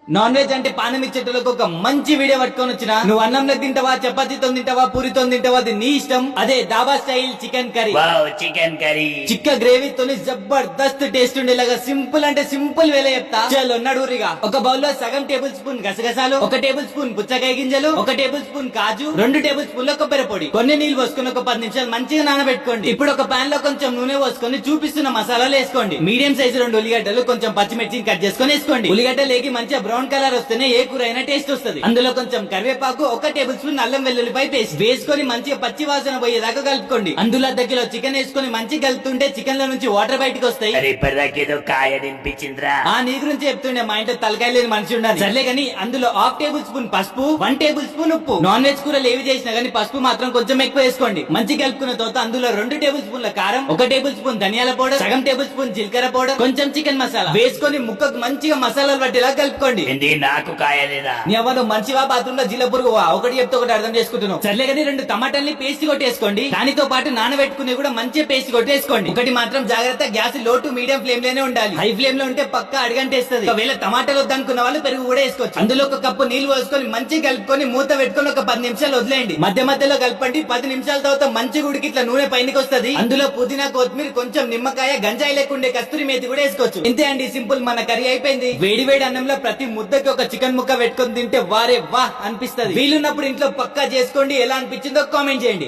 Non veg అంటే పానం ఇచ్చేటోళ్ళకి ఒక మంచి వీడియో పట్టుకొని వచ్చిన. నువ్వు అన్నంలో తింటావా, చపాతీతో తింటావా, పూరితో తింటావా, అది నీ ఇష్టం. అదే డాబా style chicken curry. Chicken curry చిక్క గ్రేవీతో జబర్దస్త్ టేస్ట్ ఉండేలాగా సింపుల్ అంటే సింపుల్ వేలే చెప్తా. చలో నడురిగా. ఒక బౌల్ లో సగం టేబుల్ స్పూన్ గసగసాలు, 1 టేబుల్ స్పూన్ పుచ్చకాయ గింజలు, 1 టేబుల్ స్పూన్ కాజు, 2 టేబుల్ స్పూన్ల కొబ్బరి పొడి, కొన్ని నీళ్లు పోసుకొని ఒక 10 నిమిషాలు మంచిగా నానబెట్టుకోండి. ఇప్పుడు ఒక పాన్ లో కొంచెం నూనె పోసుకొని చూపిస్తున్న మసాలాలు వేసుకోండి. మీడియం సైజు 2 ఉల్లిగడ్డలు, కొంచెం పచ్చిమిర్చిని కట్ చేసుకొని వేసుకోండి. ఉల్లిగడ్డలేకి మంచిగా బ్రౌన్ కలర్ వస్తేనే ఏ కూర అయినా టేస్ట్ వస్తుంది. అందులో కొంచెం కరివేపాకు, 1 టేబుల్ స్పూన్ అల్లం వెల్లుల్లిపాయ పేస్ట్ వేసుకొని మంచిగా పచ్చి వాసన పోయేదాకా కలుపుకోండి. అందులో అర్ధ కిలో చికెన్ వేసుకొని మంచిగా కలుపుతుంటే చికెన్ లో నుంచి వాటర్ బయటకు వస్తాయి. ఇప్పటిదాకేదో కాయ తినిపించిందిరా. నీ గురించి చెప్తుండే, మా ఇంట్లో తలకాయ లేని మనిషి ఉండాలి. సర్లే గానీ అందులో 1/2 టేబుల్ స్పూన్ పసుపు, 1 టేబుల్ స్పూన్ ఉప్పు. నాన్ వెజ్ కూరలు ఏవి చేసినా గానీ పసుపు మాత్రం కొంచెం ఎక్కువ వేసుకోండి. మంచిగా కలుపుకున్న తర్వాత అందులో 2 టేబుల్ స్పూన్ల కారం, 1 టేబుల్ స్పూన్ ధనియాల పౌడర్, సగం టేబుల్ స్పూన్ జీలకర్ర పౌడర్, కొంచెం చికెన్ మసాలా వేసుకొని ముక్కకు మంచిగా మసాలాలు పట్టేలా కలుపుకోండి. నాకు కాయ లేదా? నీ అవ్వను మనిషివా, బాత్రూమ్ లో జిల్ల పురుగువా? ఒకటి చెప్తే ఒకటి అర్థం చేసుకుంటున్నావు. సర్లే కానీ 2 టమాటాలని పేస్ట్ కొట్టేసుకోండి. దానితో పాటు నానబెట్టుకుని కూడా మంచిగా పేస్ట్ కొట్టేసుకోండి. ఒకటి మాత్రం జాగ్రత్త, గ్యాస్ లో టు మీడియం ఫ్లేమ్ లోనే ఉండాలి. హై ఫ్లేమ్ లో ఉంటే పక్కా అడిగంటేస్తుంది. ఒకవేళ టమాటాలు వద్దనుకున్న వాళ్ళు పెరుగు కూడా వేసుకోవచ్చు. అందులో 1 కప్పు నీళ్లు పోసుకొని మంచిగా కలుపుకొని మూత పెట్టుకొని ఒక 10 నిమిషాలు వదిలేయండి. మధ్య మధ్యలో కలపండి. 10 నిమిషాల తర్వాత మంచిగా ఉడికి ఇట్లా నూనె పైనకి వస్తుంది. అందులో పుదీనా, కొత్తిమీర, కొంచెం నిమ్మకాయ, గంజాయి లేకుండే కస్తూరి మేతి కూడా వేసుకోవచ్చు. ఇంతే అండి, సింపుల్. మన కర్రీ అయిపోయింది. వేడి వేడి అన్నంలో ప్రతి ముద్దకి ఒక చికెన్ ముక్క పెట్టుకొని తింటే వారే వా అనిపిస్తుంది. వీలున్నప్పుడు ఇంట్లో పక్కా చేసుకోండి. ఎలా అనిపించిందో కామెంట్ చేయండి.